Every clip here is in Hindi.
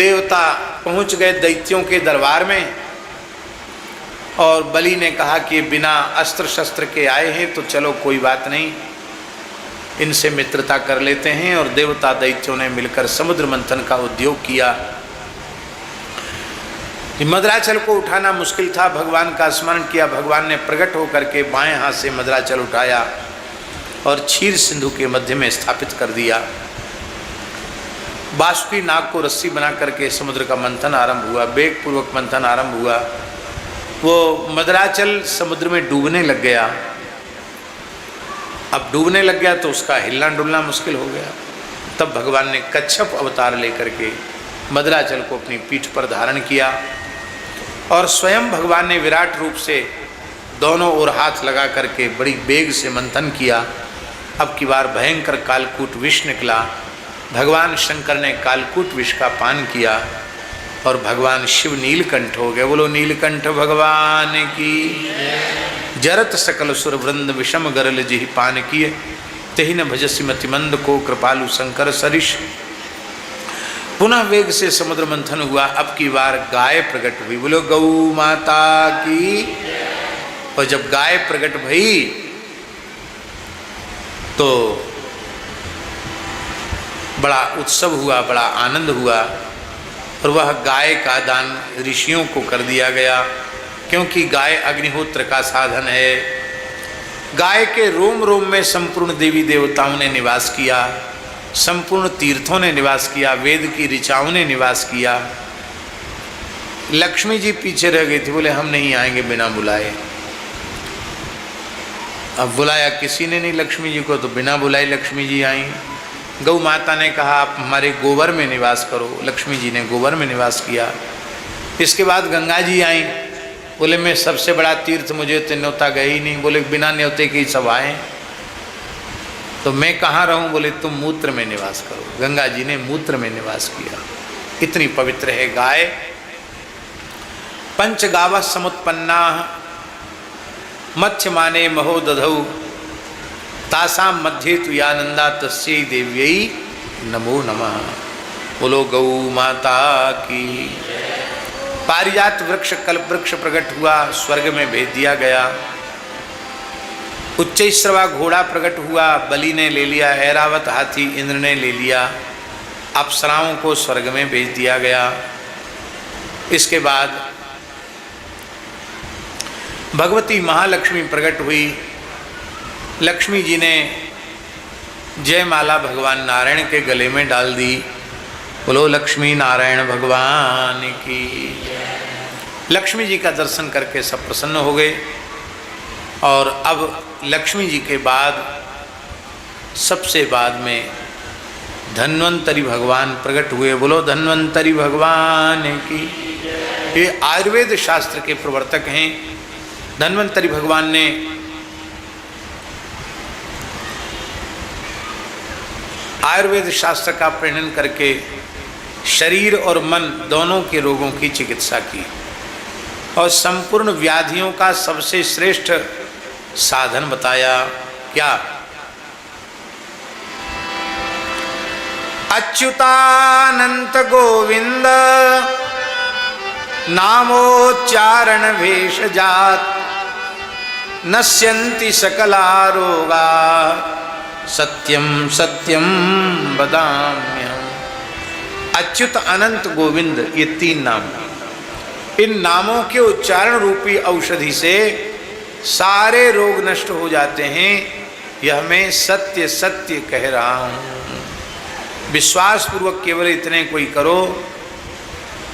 देवता पहुंच गए दैत्यों के दरबार में और बलि ने कहा कि बिना अस्त्र शस्त्र के आए हैं तो चलो कोई बात नहीं, इनसे मित्रता कर लेते हैं। और देवता दैत्यों ने मिलकर समुद्र मंथन का उद्योग किया। मद्राचल को उठाना मुश्किल था, भगवान का स्मरण किया, भगवान ने प्रकट होकर के बाएं हाथ से मद्राचल उठाया और क्षीर सिंधु के मध्य में स्थापित कर दिया। बासुकी नाग को रस्सी बना करके समुद्र का मंथन आरंभ हुआ, वेग पूर्वक मंथन आरंभ हुआ। वो मद्राचल समुद्र में डूबने लग गया। अब डूबने लग गया तो उसका हिलना डुलना मुश्किल हो गया। तब भगवान ने कच्छप अवतार लेकर के मद्राचल को अपनी पीठ पर धारण किया और स्वयं भगवान ने विराट रूप से दोनों ओर हाथ लगा करके बड़ी वेग से मंथन किया। अब की बार भयंकर कालकूट विष निकला। भगवान शंकर ने कालकूट विष का पान किया और भगवान शिव नीलकंठ हो गए। बोलो नीलकंठ भगवान की। जरत सकल सुर वृंद विषम गरल जिहि पान किए, तेहि न भजसि मति मंद को कृपालु शंकर सरिष। पुनः वेग से समुद्र मंथन हुआ। अब की बार गाय प्रकट हुई। बोलो गौ माता की। और जब गाय प्रकट भई तो बड़ा उत्सव हुआ, बड़ा आनंद हुआ। और वह गाय का दान ऋषियों को कर दिया गया, क्योंकि गाय अग्निहोत्र का साधन है। गाय के रोम रोम में संपूर्ण देवी देवताओं ने निवास किया, संपूर्ण तीर्थों ने निवास किया, वेद की ऋचाओं ने निवास किया। लक्ष्मी जी पीछे रह गई थी, बोले हम नहीं आएंगे बिना बुलाए। अब बुलाया किसी ने नहीं लक्ष्मी जी को, तो बिना बुलाए लक्ष्मी जी आई। गौ माता ने कहा आप हमारे गोबर में निवास करो। लक्ष्मी जी ने गोबर में निवास किया। इसके बाद गंगा जी आई। बोले मैं सबसे बड़ा तीर्थ, मुझे तो न्योता गए ही नहीं। बोले बिना न्योते की सब आए, तो मैं कहाँ रहूँ? बोले तुम मूत्र में निवास करो। गंगा जी ने मूत्र में निवास किया। इतनी पवित्र है गाय। पंचगाव समुत्पन्ना मत्स्यमाने महो दधौ, तासाम मध्य तु या नंदा तस्यै देव्यै नमो नमः। बोलो गौ माता की। पारिजात वृक्ष कल्प वृक्ष प्रकट हुआ, स्वर्ग में भेज दिया गया। उच्चैश्रवा घोड़ा प्रकट हुआ, बलि ने ले लिया। ऐरावत हाथी इंद्र ने ले लिया। अप्सराओं को स्वर्ग में भेज दिया गया। इसके बाद भगवती महालक्ष्मी प्रकट हुई। लक्ष्मी जी ने जयमाला भगवान नारायण के गले में डाल दी। बोलो लक्ष्मी नारायण भगवान की। लक्ष्मी जी का दर्शन करके सब प्रसन्न हो गए। और अब लक्ष्मी जी के बाद सबसे बाद में धन्वंतरी भगवान प्रकट हुए। बोलो धन्वंतरी भगवान की। ये आयुर्वेद शास्त्र के प्रवर्तक हैं। धन्वंतरी भगवान ने आयुर्वेद शास्त्र का प्रणयन करके शरीर और मन दोनों के रोगों की चिकित्सा की और संपूर्ण व्याधियों का सबसे श्रेष्ठ साधन बताया। क्या? अच्युतानंत गोविंद नामोच्चारण भेषजात नश्यन्ति सकला रोगा सत्यम सत्यम वदाम्यहम्। अच्युत अनंत गोविंद, ये तीन नाम। इन नामों के उच्चारण रूपी औषधि से सारे रोग नष्ट हो जाते हैं। यह मैं सत्य सत्य कह रहा हूँ। विश्वास पूर्वक केवल इतने कोई करो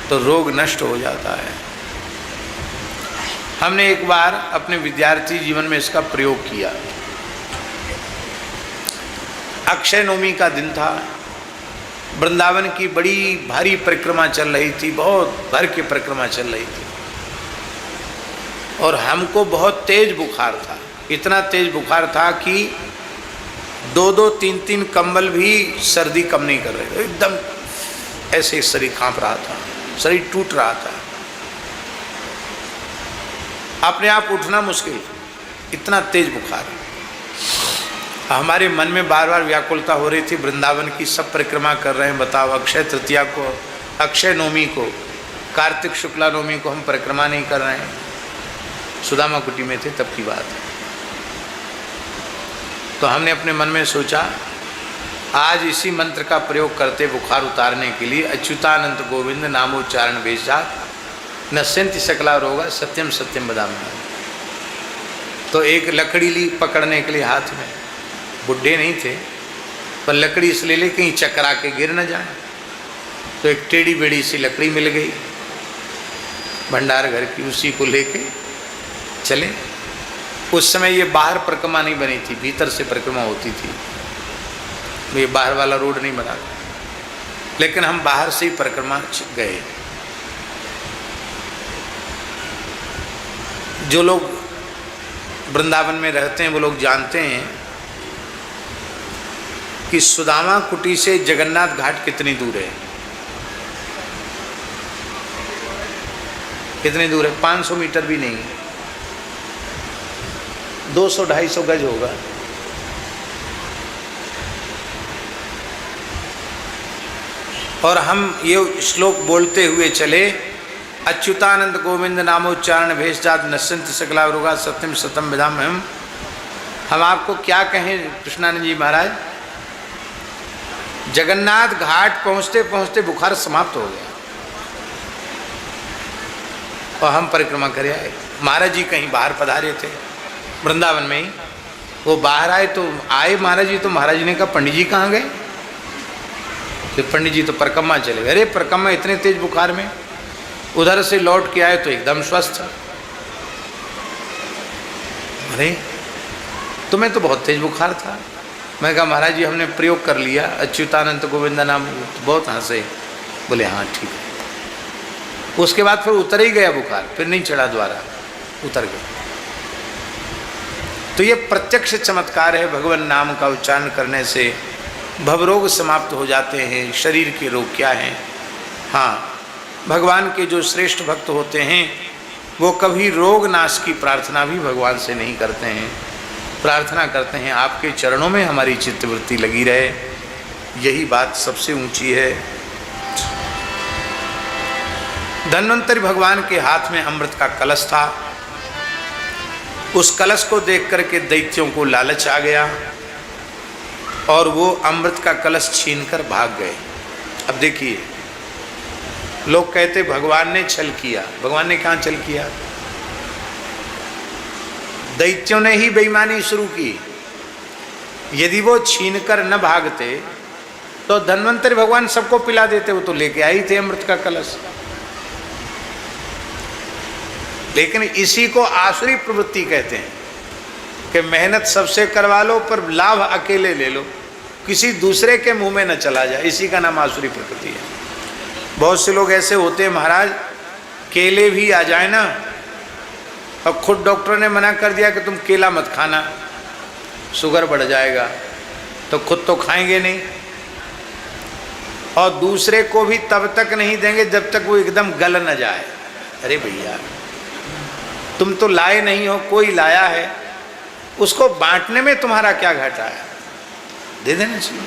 तो रोग नष्ट हो जाता है। हमने एक बार अपने विद्यार्थी जीवन में इसका प्रयोग किया। अक्षय नवमी का दिन था। वृंदावन की बड़ी भारी परिक्रमा चल रही थी, बहुत भर के परिक्रमा चल रही थी। और हमको बहुत तेज बुखार था। इतना तेज बुखार था कि 2-2, 3-3 कंबल भी सर्दी कम नहीं कर रहे थे। एकदम ऐसे शरीर कांप रहा था, शरीर टूट रहा था, अपने आप उठना मुश्किल, इतना तेज बुखार। हमारे मन में बार बार व्याकुलता हो रही थी। वृंदावन की सब परिक्रमा कर रहे हैं, बताओ अक्षय तृतीया को अक्षय नवमी को, कार्तिक शुक्ला नवमी को हम परिक्रमा नहीं कर रहे हैं, सुदामा कुटी में थे तब की बात है। तो हमने अपने मन में सोचा आज इसी मंत्र का प्रयोग करते बुखार उतारने के लिए, अच्युतानंत गोविंद नामोच्चारण भेषजात नश्यन्ति सकला रोगा सत्यम सत्यम वदामि। तो एक लकड़ी ली पकड़ने के लिए हाथ में, बुढ़े नहीं थे पर लकड़ी इसलिए ले कहीं चकरा के गिर न जाए, तो एक टेढ़ी बेड़ी सी लकड़ी मिल गई भंडार घर की, उसी को लेके चले। उस समय ये बाहर परिक्रमा नहीं बनी थी, भीतर से परिक्रमा होती थी, ये बाहर वाला रोड नहीं बना, लेकिन हम बाहर से ही परिक्रमा गए। जो लोग वृंदावन में रहते हैं वो लोग जानते हैं कि सुदामा कुटी से जगन्नाथ घाट कितनी दूर है। कितनी दूर है? 500 मीटर भी नहीं, 200-250 गज होगा। और हम ये श्लोक बोलते हुए चले, अच्युतानंद गोविंद नामोच्चारण भेषजात नश्यन्ति सकला रोगा सत्यम सत्यम वदामि। हम आपको क्या कहें कृष्णानंद जी महाराज, जगन्नाथ घाट पहुँचते पहुँचते बुखार समाप्त हो गया और हम परिक्रमा कर आए। महाराज जी कहीं बाहर पधारे थे वृंदावन में ही, वो बाहर आए तो आए महाराज जी, तो महाराज जी ने कहा पंडित जी कहाँ गए? तो पंडित जी तो परिक्रमा चले गए। अरे परिक्रमा इतने तेज बुखार में, उधर से लौट के आए तो एकदम स्वस्थ। अरे तुम्हें तो बहुत तेज बुखार था। मैं कहा महाराज जी हमने प्रयोग कर लिया अच्युतानंत गोविंद नाम। तो बहुत हंसे, बोले हाँ ठीक है। उसके बाद फिर उतर ही गया बुखार, फिर नहीं चढ़ा, दोबारा उतर गया। तो ये प्रत्यक्ष चमत्कार है, भगवान नाम का उच्चारण करने से भवरोग समाप्त हो जाते हैं। शरीर के रोग क्या हैं? हाँ, भगवान के जो श्रेष्ठ भक्त होते हैं वो कभी रोग नाश की प्रार्थना भी भगवान से नहीं करते हैं, प्रार्थना करते हैं आपके चरणों में हमारी चित्तवृत्ति लगी रहे। यही बात सबसे ऊंची है। धन्वंतरि भगवान के हाथ में अमृत का कलश था। उस कलश को देख करके दैत्यों को लालच आ गया और वो अमृत का कलश छीनकर भाग गए। अब देखिए, लोग कहते भगवान ने छल किया। भगवान ने कहाँ छल किया? दैत्यों ने ही बेईमानी शुरू की। यदि वो छीनकर न भागते तो धन्वंतरि भगवान सबको पिला देते, वो तो लेके आई थे अमृत का कलश। लेकिन इसी को आसुरी प्रवृत्ति कहते हैं कि मेहनत सबसे करवा लो पर लाभ अकेले ले लो, किसी दूसरे के मुंह में न चला जाए। इसी का नाम आसुरी प्रकृति है। बहुत से लोग ऐसे होते हैं महाराज, केले भी आ जाए ना, और खुद डॉक्टर ने मना कर दिया कि तुम केला मत खाना, शुगर बढ़ जाएगा, तो खुद तो खाएंगे नहीं और दूसरे को भी तब तक नहीं देंगे जब तक वो एकदम गल न जाए। अरे भैया तुम तो लाए नहीं हो, कोई लाया है, उसको बांटने में तुम्हारा क्या घाटा है? दे देना चाहिए।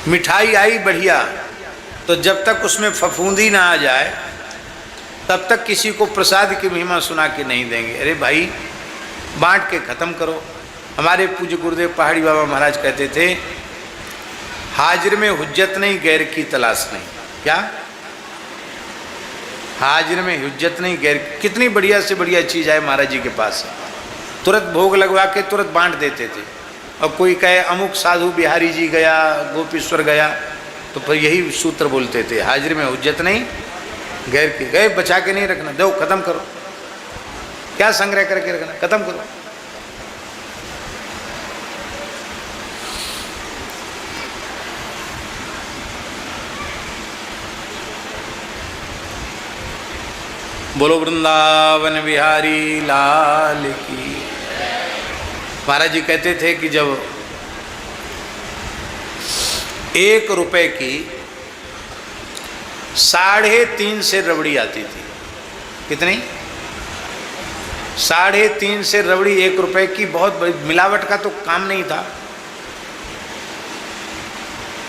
मिठाई आई बढ़िया, तो जब तक उसमें फफूंदी ना आ जाए तब तक किसी को प्रसाद की महिमा सुना के नहीं देंगे। अरे भाई बांट के ख़त्म करो। हमारे पूज्य गुरुदेव पहाड़ी बाबा महाराज कहते थे, हाजिर में हुज्जत नहीं, गैर की तलाश नहीं। क्या? हाजिर में हुज्जत नहीं, गैर। कितनी बढ़िया से बढ़िया चीज़ आए महाराज जी के पास, तुरंत भोग लगवा के तुरंत बांट देते थे। और कोई कहे अमुक साधु बिहारी जी गया, गोपीश्वर गया, तो फिर यही सूत्र बोलते थे, हाजिर में हुज्जत नहीं, गैर की। गए बचा के नहीं रखना, दो खत्म करो। क्या संग्रह करके रखना, खत्म करो। बोलो वृंदावन बिहारी लाल की। महाराज जी कहते थे कि जब 1 रुपए की 3.5 से रबड़ी आती थी। कितनी? 3.5 से रबड़ी 1 रुपए की। बहुत बड़ी मिलावट का तो काम नहीं था।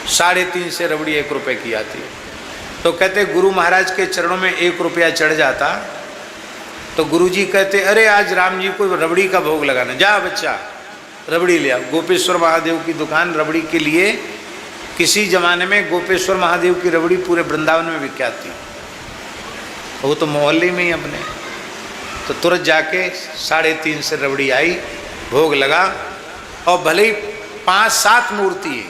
3.5 से रबड़ी 1 रुपए की आती है। तो कहते गुरु महाराज के चरणों में 1 रुपया चढ़ जाता तो गुरुजी कहते अरे आज राम जी को रबड़ी का भोग लगाना, जा बच्चा रबड़ी ले आओ। गोपेश्वर महादेव की दुकान रबड़ी के लिए, किसी जमाने में गोपेश्वर महादेव की रबड़ी पूरे वृंदावन में विख्यात थी, वो तो मोहल्ले में ही अपने। तो तुरंत जाके 3.5 से रबड़ी आई, भोग लगा, और भले ही 5-7 मूर्ति है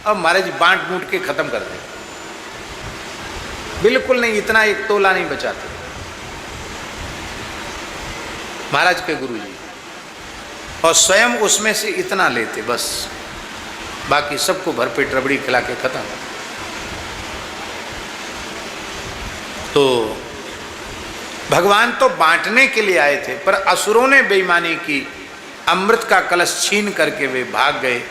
और महाराज बांट बूट के खत्म कर दे, बिल्कुल नहीं, इतना 1 तोला नहीं बचाते महाराज के गुरुजी, और स्वयं उसमें से इतना लेते बस, बाकी सबको भरपेट रबड़ी खिला के खत्म। तो भगवान तो बांटने के लिए आए थे, पर असुरों ने बेईमानी की, अमृत का कलश छीन करके वे भाग गए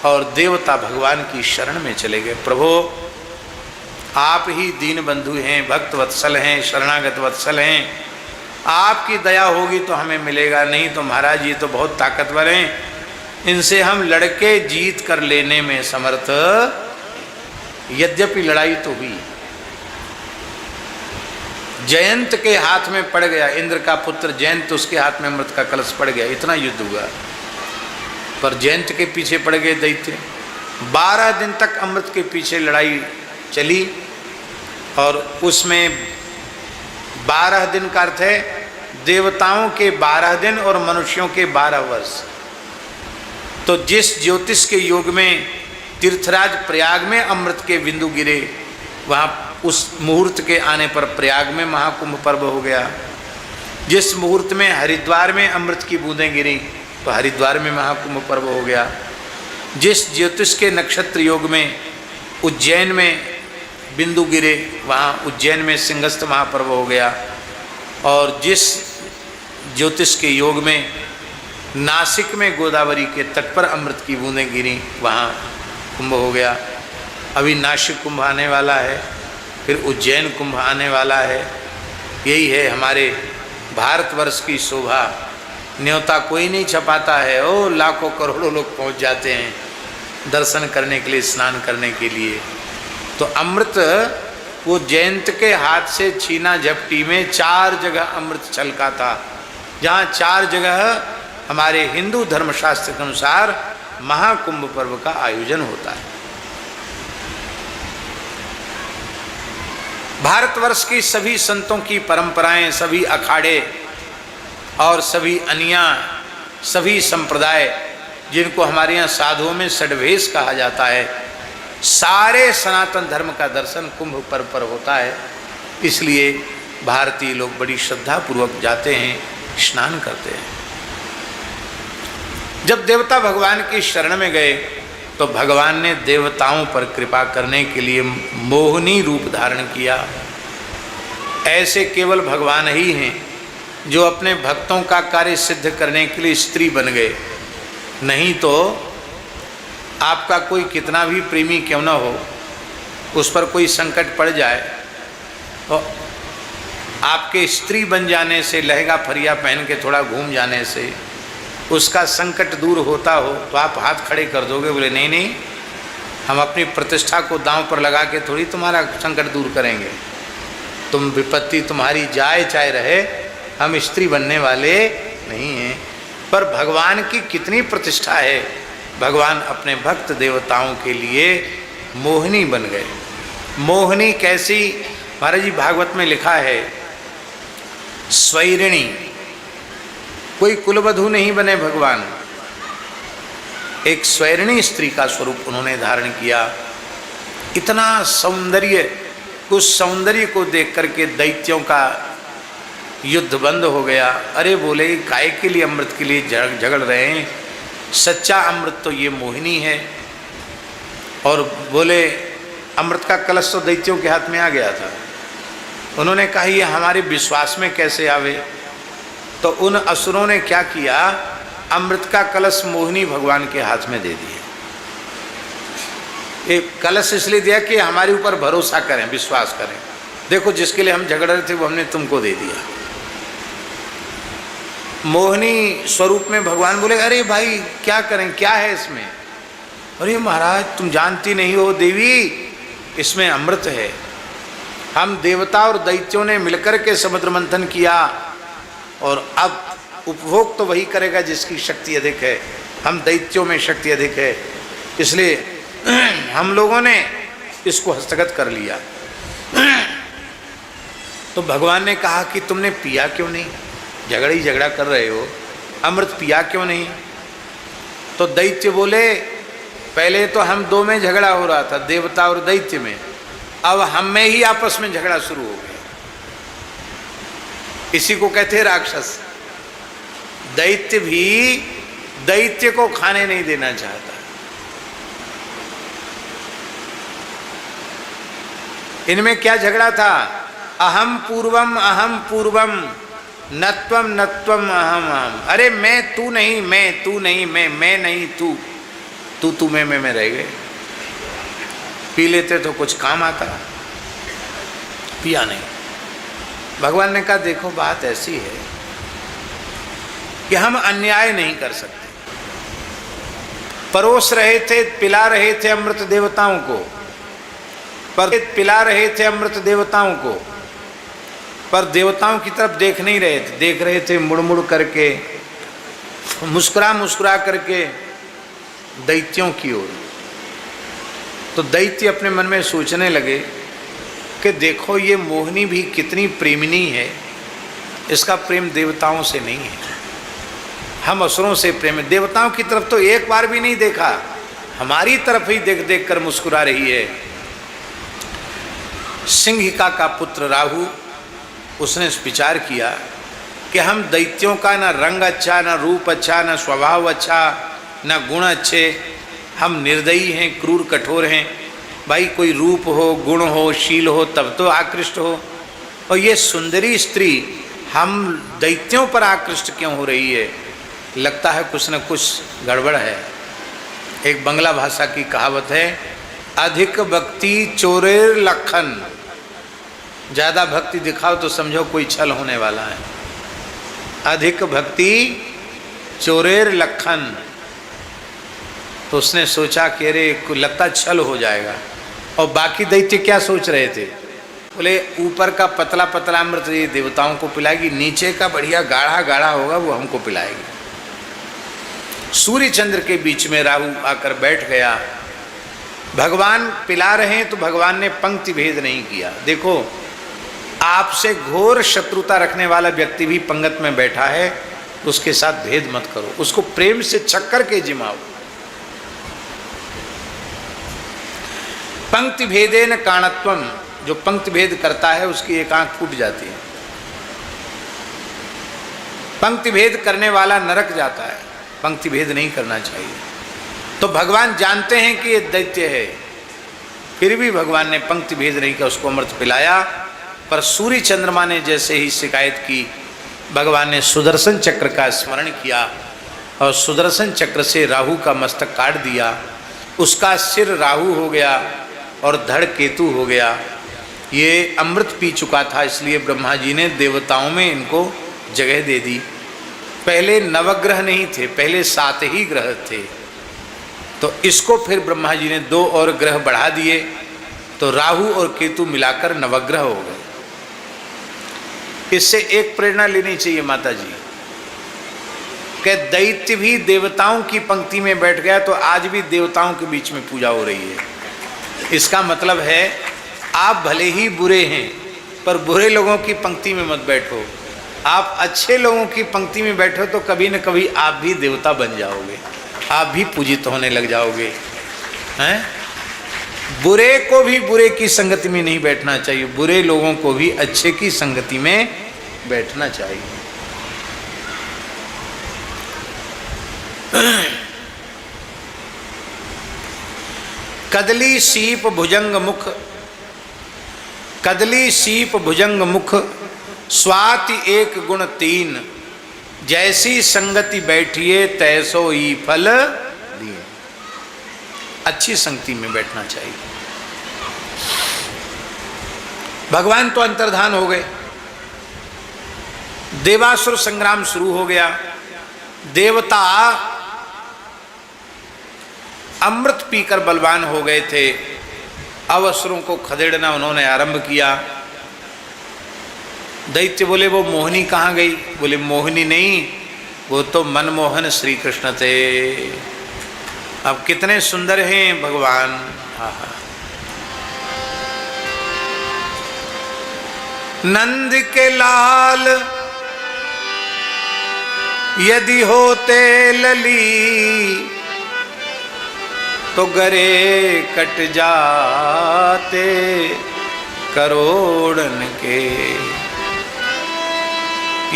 और देवता भगवान की शरण में चले गए। प्रभु आप ही दीन बंधु हैं, भक्त वत्सल हैं, शरणागत वत्सल हैं, आपकी दया होगी तो हमें मिलेगा, नहीं तो महाराज ये तो बहुत ताकतवर हैं, इनसे हम लड़के जीत कर लेने में समर्थ। यद्यपि लड़ाई तो हुई, जयंत के हाथ में पड़ गया, इंद्र का पुत्र जयंत, उसके हाथ में अमृत का कलश पड़ गया, इतना युद्ध हुआ, पर जयंत के पीछे पड़ गए दैत्य। 12 दिन तक अमृत के पीछे लड़ाई चली, और उसमें 12 दिन का अर्थ है देवताओं के 12 दिन और मनुष्यों के 12 वर्ष। तो जिस ज्योतिष के योग में तीर्थराज प्रयाग में अमृत के बिंदु गिरे, वहाँ उस मुहूर्त के आने पर प्रयाग में महाकुंभ पर्व हो गया। जिस मुहूर्त में हरिद्वार में अमृत की बूंदें गिरी तो हरिद्वार में महाकुंभ पर्व हो गया। जिस ज्योतिष के नक्षत्र योग में उज्जैन में बिंदु गिरे, वहाँ उज्जैन में सिंहस्थ महापर्व हो गया। और जिस ज्योतिष के योग में नासिक में गोदावरी के तट पर अमृत की बूंदें गिरी, वहाँ कुंभ हो गया। अभी नासिक कुंभ आने वाला है, फिर उज्जैन कुंभ आने वाला है। यही है हमारे भारतवर्ष की शोभा। न्योता कोई नहीं छपाता है, ओ लाखों करोड़ों लोग पहुँच जाते हैं दर्शन करने के लिए, स्नान करने के लिए। तो अमृत वो जयंत के हाथ से छीना झपटी में 4 जगह अमृत छलका था, जहाँ 4 जगह हमारे हिंदू धर्मशास्त्र के अनुसार महाकुंभ पर्व का आयोजन होता है। भारतवर्ष की सभी संतों की परंपराएं, सभी अखाड़े और सभी अनिया, सभी संप्रदाय, जिनको हमारे यहाँ साधुओं में षड्वेश कहा जाता है, सारे सनातन धर्म का दर्शन कुंभ पर्व पर होता है। इसलिए भारतीय लोग बड़ी श्रद्धा पूर्वक जाते हैं, स्नान करते हैं। जब देवता भगवान की शरण में गए तो भगवान ने देवताओं पर कृपा करने के लिए मोहिनी रूप धारण किया। ऐसे केवल भगवान ही हैं जो अपने भक्तों का कार्य सिद्ध करने के लिए स्त्री बन गए। नहीं तो आपका कोई कितना भी प्रेमी क्यों न हो, उस पर कोई संकट पड़ जाए तो आपके स्त्री बन जाने से, लहंगा फरिया पहन के थोड़ा घूम जाने से उसका संकट दूर होता हो तो आप हाथ खड़े कर दोगे, बोले नहीं नहीं, हम अपनी प्रतिष्ठा को दांव पर लगा के थोड़ी तुम्हारा संकट दूर करेंगे। तुम विपत्ति तुम्हारी जाए चाहे रहे, हम स्त्री बनने वाले नहीं हैं। पर भगवान की कितनी प्रतिष्ठा है, भगवान अपने भक्त देवताओं के लिए मोहिनी बन गए। मोहिनी कैसी, महाराज जी भागवत में लिखा है, स्वैरिणी, कोई कुलवधू नहीं बने भगवान, एक स्वैरिणी स्त्री का स्वरूप उन्होंने धारण किया। इतना सौंदर्य, उस सौंदर्य को देख करके दैत्यों का युद्ध बंद हो गया। अरे बोले काय के लिए अमृत के लिए झगड़ रहे हैं, सच्चा अमृत तो ये मोहिनी है। और बोले अमृत का कलश तो दैत्यों के हाथ में आ गया था। उन्होंने कहा ये हमारे विश्वास में कैसे आवे। तो उन असुरों ने क्या किया, अमृत का कलश मोहिनी भगवान के हाथ में दे दिया। एक कलश इसलिए दिया कि हमारे ऊपर भरोसा करें, विश्वास करें, देखो जिसके लिए हम झगड़ रहे थे वो हमने तुमको दे दिया। मोहिनी स्वरूप में भगवान बोले अरे भाई क्या करें, क्या है इसमें, अरे महाराज तुम जानती नहीं हो देवी, इसमें अमृत है। हम देवता और दैत्यों ने मिलकर के समुद्र मंथन किया और अब उपभोग तो वही करेगा जिसकी शक्ति अधिक है। हम दैत्यों में शक्ति अधिक है, इसलिए हम लोगों ने इसको हस्तगत कर लिया। तो भगवान ने कहा कि तुमने पिया क्यों नहीं, झगड़ा कर रहे हो, अमृत पिया क्यों नहीं? तो दैत्य बोले पहले तो हम दो में झगड़ा हो रहा था, देवता और दैत्य में, अब हम में ही आपस में झगड़ा शुरू हो गया। इसी को कहते हैं राक्षस। दैत्य भी दैत्य को खाने नहीं देना चाहता। इनमें क्या झगड़ा था? अहम पूर्वम नत्वम नत्वम अहम अहम। अरे मैं तू नहीं, मैं तू नहीं, मैं नहीं तू, तू मैं रह गए। पी लेते तो कुछ काम आता, पिया नहीं। भगवान ने कहा देखो बात ऐसी है कि हम अन्याय नहीं कर सकते। परोस रहे थे, पिला रहे थे अमृत देवताओं को, पर पिला रहे थे अमृत देवताओं को, पर देवताओं की तरफ देख नहीं रहे थे, देख रहे थे मुड़ मुड़ करके, मुस्कुरा करके दैत्यों की ओर। तो दैत्य अपने मन में सोचने लगे कि देखो ये मोहिनी भी कितनी प्रेमिनी है, इसका प्रेम देवताओं से नहीं है, हम असुरों से प्रेम है। देवताओं की तरफ तो एक बार भी नहीं देखा, हमारी तरफ ही देख देख कर मुस्कुरा रही है। सिंहिका का पुत्र राहु, उसने विचार किया कि हम दैत्यों का ना रंग अच्छा, ना रूप अच्छा, ना स्वभाव अच्छा, ना गुण अच्छे, हम निर्दयी हैं, क्रूर कठोर हैं। भाई कोई रूप हो, गुण हो, शील हो तब तो आकृष्ट हो, और ये सुंदरी स्त्री हम दैत्यों पर आकृष्ट क्यों हो रही है? लगता है कुछ न कुछ गड़बड़ है। एक बंगला भाषा की कहावत है, अधिक भक्ति चोरेर लखन। ज़्यादा भक्ति दिखाओ तो समझो कोई छल होने वाला है। अधिक भक्ति चोरेर लखन। तो उसने सोचा कि अरे लगता छल हो जाएगा। और बाकी दैत्य क्या सोच रहे थे? बोले ऊपर का पतला पतला अमृत ये देवताओं को पिलाएगी, नीचे का बढ़िया गाढ़ा गाढ़ा होगा वो हमको पिलाएगी। सूर्य चंद्र के बीच में राहु आकर बैठ गया। भगवान पिला रहे हैं तो भगवान ने पंक्ति भेद नहीं किया। देखो आपसे घोर शत्रुता रखने वाला व्यक्ति भी पंगत में बैठा है, उसके साथ भेद मत करो, उसको प्रेम से चक्कर के जिमाओ। पंक्ति भेदेन काणत्वम, जो पंक्ति भेद करता है उसकी एक आंख फूट जाती है। पंक्ति भेद करने वाला नरक जाता है, पंक्ति भेद नहीं करना चाहिए। तो भगवान जानते हैं कि ये दैत्य है, फिर भी भगवान ने पंक्ति भेद नहीं किया, उसको अमृत पिलाया। पर सूर्य चंद्रमा ने जैसे ही शिकायत की, भगवान ने सुदर्शन चक्र का स्मरण किया और सुदर्शन चक्र से राहु का मस्तक काट दिया। उसका सिर राहु हो गया और धड़ केतु हो गया। ये अमृत पी चुका था, इसलिए ब्रह्मा जी ने देवताओं में इनको जगह दे दी। पहले नवग्रह नहीं थे, पहले 7 ही ग्रह थे, तो इसको फिर ब्रह्मा जी ने 2 और ग्रह बढ़ा दिए, तो राहु और केतु मिलाकर नवग्रह हो गए। इससे एक प्रेरणा लेनी चाहिए माता जी, कि दैत्य भी देवताओं की पंक्ति में बैठ गया तो आज भी देवताओं के बीच में पूजा हो रही है। इसका मतलब है आप भले ही बुरे हैं, पर बुरे लोगों की पंक्ति में मत बैठो। आप अच्छे लोगों की पंक्ति में बैठो तो कभी न कभी आप भी देवता बन जाओगे, आप भी पूजित होने लग जाओगे। हैं? बुरे को भी बुरे की संगति में नहीं बैठना चाहिए, बुरे लोगों को भी अच्छे की संगति में बैठना चाहिए। कदली सीप भुजंग मुख, कदली सीप भुजंग मुख, स्वाति एक गुण 3, जैसी संगति बैठिए तैसो ही फल दिए। अच्छी संगति में बैठना चाहिए। भगवान तो अंतर्धान हो गए, देवासुर संग्राम शुरू हो गया। देवता अमृत पीकर बलवान हो गए थे। अब असुरों को खदेड़ना उन्होंने आरंभ किया। दैत्य बोले वो मोहिनी कहाँ गई? बोले मोहिनी नहीं, वो तो मनमोहन श्री कृष्ण थे। अब कितने सुंदर हैं भगवान। आहा। नंद के लाल यदि होते लली, तो गरे कट जाते करोड़न के।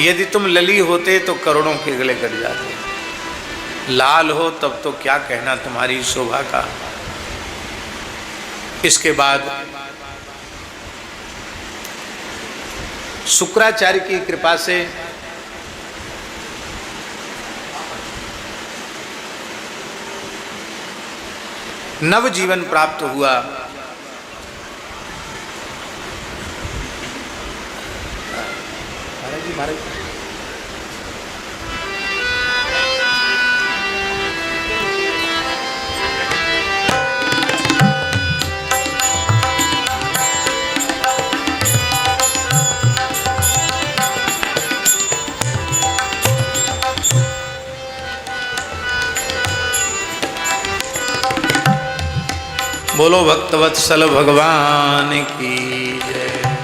यदि तुम लली होते तो करोड़ों के गले कट जाते। लाल हो तब तो क्या कहना तुम्हारी शोभा का। इसके बाद शुक्राचार्य की कृपा से नव जीवन प्राप्त हुआ। महाराज जी, महाराज बोलो भक्तवत्सल भगवान की जय।